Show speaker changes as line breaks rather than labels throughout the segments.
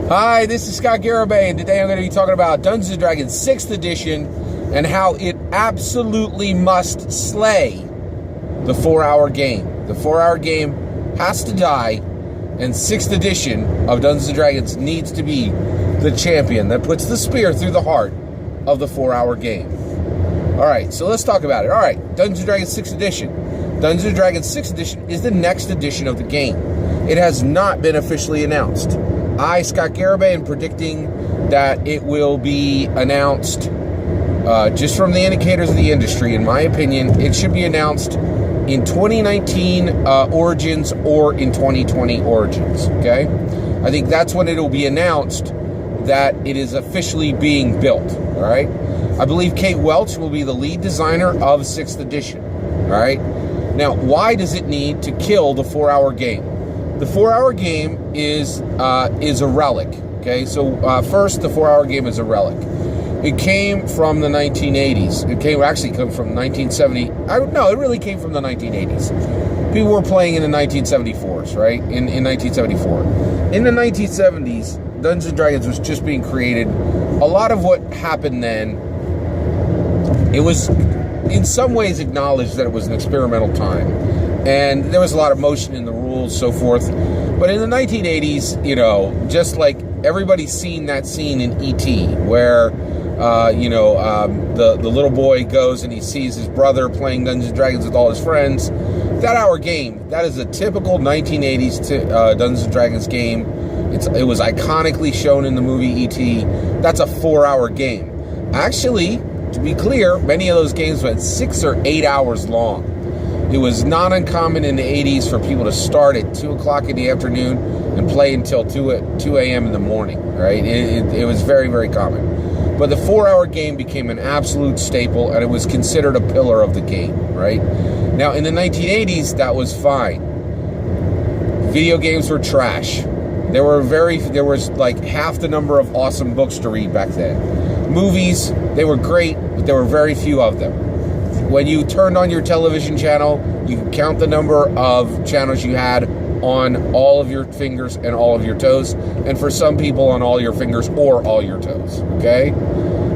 Hi, this is Scott Garibay, and today I'm going to be talking about Dungeons & Dragons 6th edition and how it absolutely must slay the 4-hour game. The 4-hour game has to die, and 6th edition of Dungeons & Dragons needs to be the champion that puts the spear through the heart of the 4-hour game. Alright, so let's talk about it. Alright, Dungeons & Dragons 6th edition. Dungeons & Dragons 6th edition is the next edition of the game. It has not been officially announced. I, Scott Garibay, am predicting that it will be announced just from the indicators of the industry. In my opinion, it should be announced in 2019 Origins or in 2020 Origins, okay? I think that's when it will be announced that it is officially being built, all right? I believe Kate Welch will be the lead designer of 6th edition, all right? Now, why does it need to kill the 4-hour game? The 4-hour game is a relic, okay? So first, the 4-hour game is a relic. It came from the 1980s. It actually came from 1970. No, it really came from the 1980s. People were playing in the 1974s, right? In 1974. In the 1970s, Dungeons & Dragons was just being created. A lot of what happened then, it was in some ways acknowledged that it was an experimental time. And there was a lot of motion in the rules, so forth. But in the 1980s, you know, just like everybody's seen that scene in E.T., where, the little boy goes and he sees his brother playing Dungeons & Dragons with all his friends. That hour game, that is a typical 1980s Dungeons & Dragons game. It was iconically shown in the movie E.T. That's a 4-hour game. Actually, to be clear, many of those games went 6 or 8 hours long. It was not uncommon in the 80s for people to start at 2 o'clock in the afternoon and play until 2 a.m. in the morning, right? It was very, very common. But the 4-hour game became an absolute staple, and it was considered a pillar of the game, right? Now, in the 1980s, that was fine. Video games were trash. There was like half the number of awesome books to read back then. Movies, they were great, but there were very few of them. When you turned on your television channel, you could count the number of channels you had on all of your fingers and all of your toes, and for some people on all your fingers or all your toes, okay?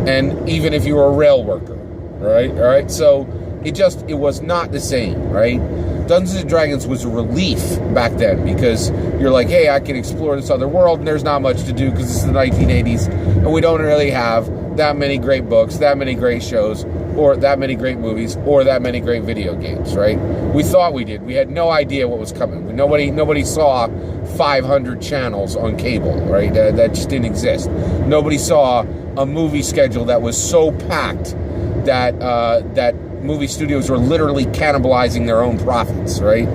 And even if you were a rail worker, right? All right, so it was not the same, right? Dungeons & Dragons was a relief back then because you're like, hey, I can explore this other world, and there's not much to do because it's the 1980s, and we don't really have that many great books, that many great shows, or that many great movies, or that many great video games, right? We thought we did. We had no idea what was coming. Nobody saw 500 channels on cable, right? That just didn't exist. Nobody saw a movie schedule that was so packed that movie studios were literally cannibalizing their own profits, right?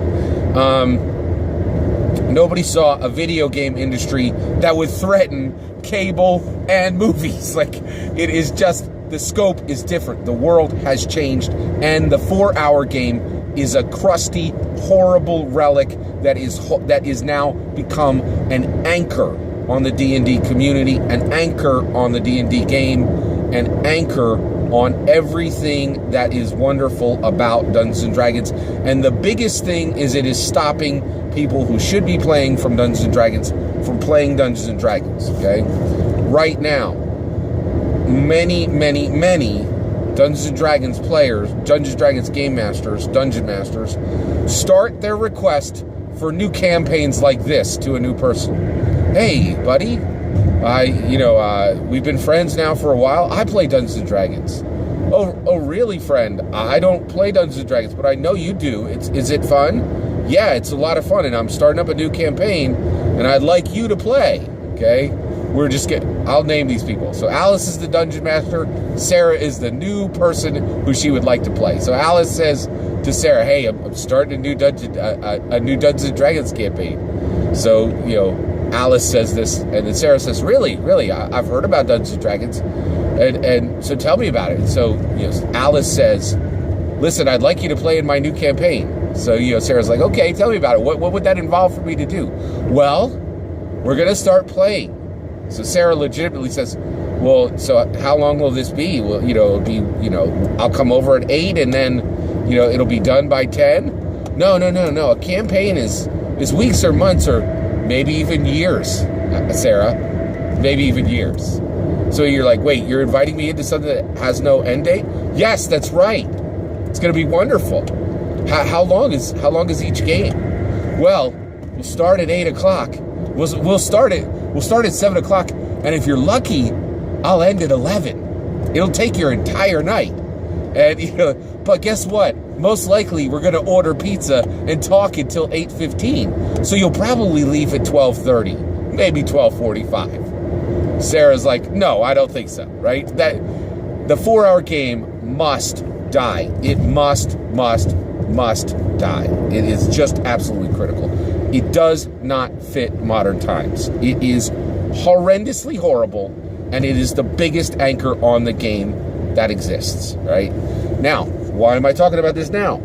Nobody saw a video game industry that would threaten cable and movies. Like, it is just, the scope is different. The world has changed, and the 4-hour game is a crusty, horrible relic that is now become an anchor on the D&D community, an anchor on the D&D game, an anchor on everything that is wonderful about Dungeons & Dragons. And the biggest thing is it is stopping people who should be playing from Dungeons & Dragons from playing Dungeons & Dragons, okay? Right now, many Dungeons & Dragons players, Dungeons & Dragons game masters, dungeon masters, start their request for new campaigns like this to a new person. Hey, buddy, we've been friends now for a while. I play Dungeons & Dragons. Oh, really, friend? I don't play Dungeons & Dragons, but I know you do. Is it fun? Yeah, it's a lot of fun, and I'm starting up a new campaign, and I'd like you to play, okay? I'll name these people. So Alice is the dungeon master. Sarah is the new person who she would like to play. So Alice says to Sarah, hey, I'm starting a new Dungeons & Dragons campaign. So, Alice says this, and then Sarah says, really, I've heard about Dungeons & Dragons, and so tell me about it. So, Alice says, listen, I'd like you to play in my new campaign. So, Sarah's like, okay, tell me about it. What would that involve for me to do? Well, we're going to start playing. So Sarah legitimately says, well, so how long will this be? Well, it'll be, I'll come over at 8 and then, it'll be done by 10? No. A campaign is weeks or months or maybe even years, Sarah. maybe even years. So you're like, wait, you're inviting me into something that has no end date? Yes, that's right. It's going to be wonderful. How long is each game? Well, we'll start at 8 o'clock. We'll start at 7 o'clock, and if you're lucky, I'll end at 11. It'll take your entire night. And but guess what? Most likely we're going to order pizza and talk until 8:15. So you'll probably leave at 12:30, maybe 12:45. Sarah's like, "No, I don't think so." Right? That the 4-hour game must die. It must die. It is just absolutely critical. It does not fit modern times. It is horrendously horrible, and it is the biggest anchor on the game that exists, right? Now, why am I talking about this now?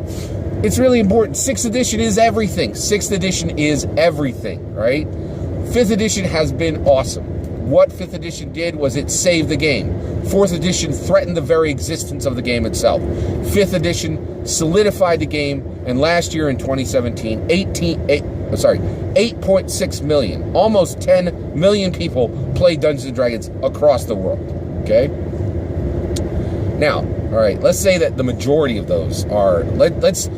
It's really important. 6th edition is everything. 6th edition is everything, right? 5th edition has been awesome. What 5th edition did was it saved the game. 4th edition threatened the very existence of the game itself. 5th edition solidified the game, and last year in 2017, 8.6 million, almost 10 million people played Dungeons & Dragons across the world, okay? Now, all right, let's say that the majority of those are, let's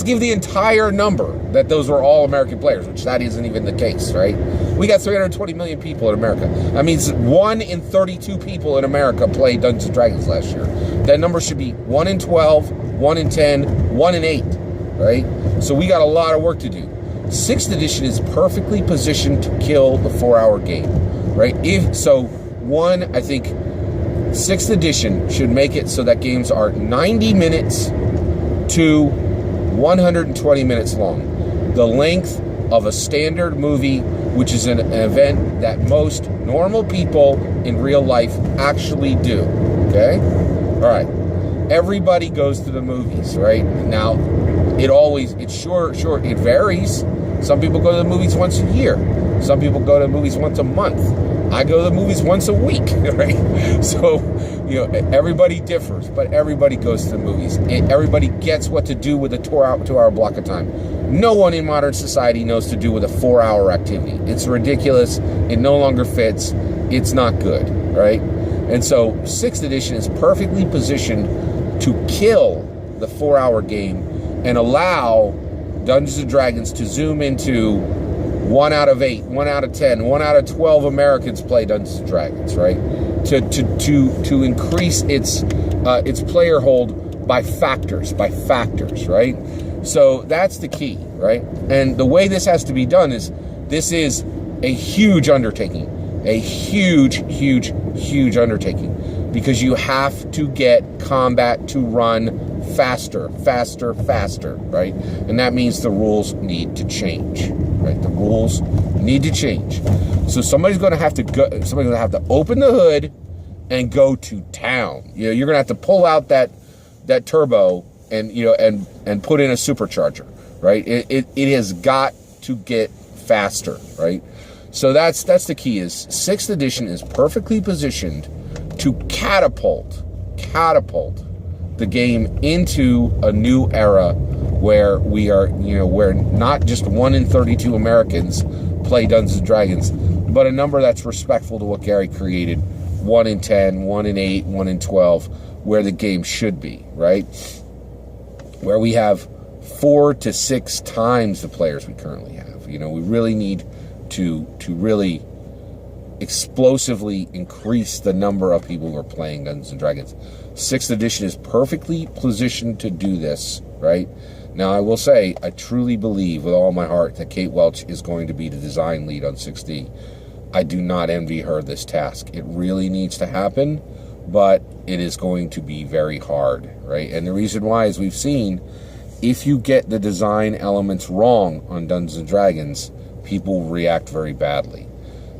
give the entire number that those were all American players, which that isn't even the case, right? We got 320 million people in America. That means 1 in 32 people in America played Dungeons & Dragons last year. That number should be 1 in 12, 1 in 10, 1 in 8, right? So we got a lot of work to do. 6th edition is perfectly positioned to kill the 4-hour game, right? I think 6th edition should make it so that games are 90 minutes to 120 minutes long. The length of a standard movie, which is an event that most normal people in real life actually do, okay? All right. Everybody goes to the movies, right? Now, it varies. Some people go to the movies once a year. Some people go to the movies once a month. I go to the movies once a week, right? So, everybody differs, but everybody goes to the movies. Everybody gets what to do with a 2-hour block of time. No one in modern society knows to do with a 4-hour activity. It's ridiculous. It no longer fits. It's not good, right? And so 6th edition is perfectly positioned to kill the 4-hour game and allow Dungeons & Dragons to zoom into 1 out of 8, 1 out of 10, 1 out of 12 Americans play Dungeons & Dragons, right? To increase its player hold by factors, right? So that's the key, right? And the way this has to be done is, this is a huge undertaking, a huge undertaking, because you have to get combat to run faster, right? And that means the rules need to change, right? The rules need to change. So somebody's going to have to open the hood and go to town. You're going to have to pull out that turbo and put in a supercharger, right? It has got to get faster, right? So that's the key. Is 6th edition is perfectly positioned to catapult the game into a new era where we are, where not just 1 in 32 Americans play Dungeons & Dragons, but a number that's respectful to what Gary created, 1 in 10, 1 in 8, 1 in 12, where the game should be, right? Where we have 4 to 6 times the players we currently have. We really need to really explosively increase the number of people who are playing Dungeons & Dragons. 6th edition is perfectly positioned to do this, right? Now, I will say, I truly believe with all my heart that Kate Welch is going to be the design lead on 6D. I do not envy her this task. It really needs to happen, but it is going to be very hard, right? And the reason why is we've seen, if you get the design elements wrong on Dungeons & Dragons, people react very badly.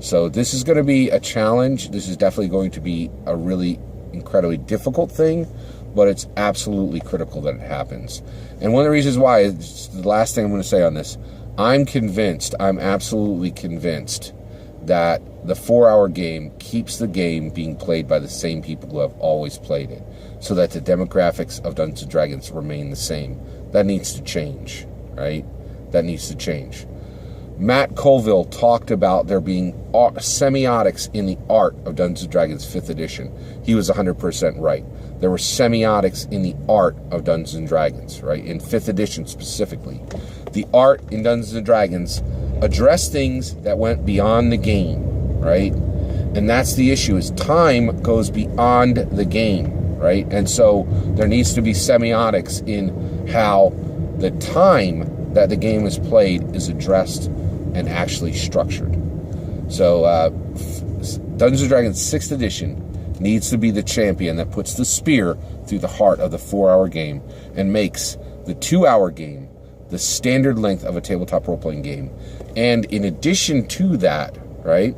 So this is going to be a challenge. This is definitely going to be a really incredibly difficult thing, but it's absolutely critical that it happens. And one of the reasons why is the last thing I'm going to say on this. I'm absolutely convinced that the 4-hour game keeps the game being played by the same people who have always played it, so that the demographics of Dungeons & Dragons remain the same. That needs to change, right? That needs to change. Matt Colville talked about there being semiotics in the art of Dungeons & Dragons 5th edition. He was 100% right. There were semiotics in the art of Dungeons & Dragons, right? In 5th edition specifically. The art in Dungeons & Dragons addressed things that went beyond the game, right? And that's the issue, is time goes beyond the game, right? And so there needs to be semiotics in how the time that the game is played is addressed and actually structured. So Dungeons & Dragons 6th edition needs to be the champion that puts the spear through the heart of the 4-hour game and makes the 2-hour game the standard length of a tabletop role-playing game. And in addition to that, right,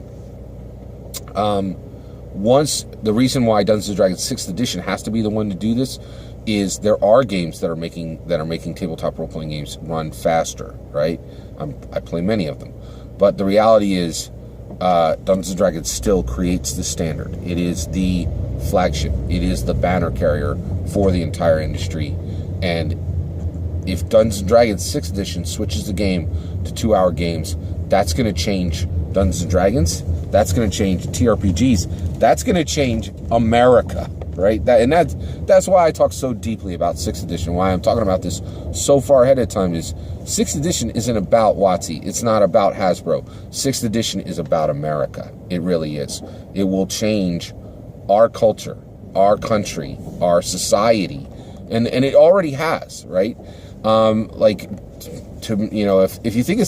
the reason why Dungeons & Dragons 6th edition has to be the one to do this is there are games that are making tabletop role-playing games run faster, right? I play many of them. But the reality is Dungeons & Dragons still creates the standard. It is the flagship. It is the banner carrier for the entire industry. And if Dungeons & Dragons 6th edition switches the game to 2-hour games, that's going to change Dungeons & Dragons. That's going to change TRPGs. That's going to change America, right? That's why I talk so deeply about 6th edition. Why I'm talking about this so far ahead of time is 6th edition isn't about WotC. It's not about Hasbro. 6th edition is about America. It really is. It will change our culture, our country, our society, and it already has, right? If you think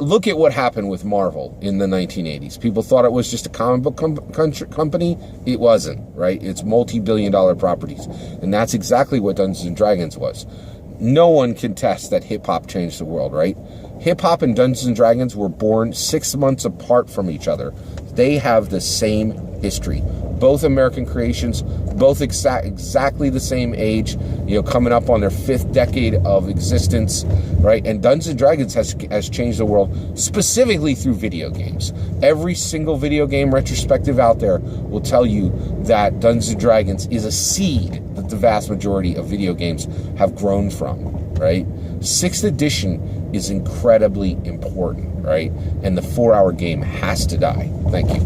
look at what happened with Marvel in the 1980s. People thought it was just a comic book company. It wasn't, right? It's multi-billion-dollar properties, and that's exactly what Dungeons & Dragons was. No one can test that hip-hop changed the world, right? Hip-hop and Dungeons & Dragons were born 6 months apart from each other. They have the same history. Both American creations, both exactly the same age, coming up on their 5th decade of existence, right? And Dungeons & Dragons has changed the world specifically through video games. Every single video game retrospective out there will tell you that Dungeons & Dragons is a seed that the vast majority of video games have grown from, right? 6th edition is incredibly important, right? And the 4-hour game has to die. Thank you.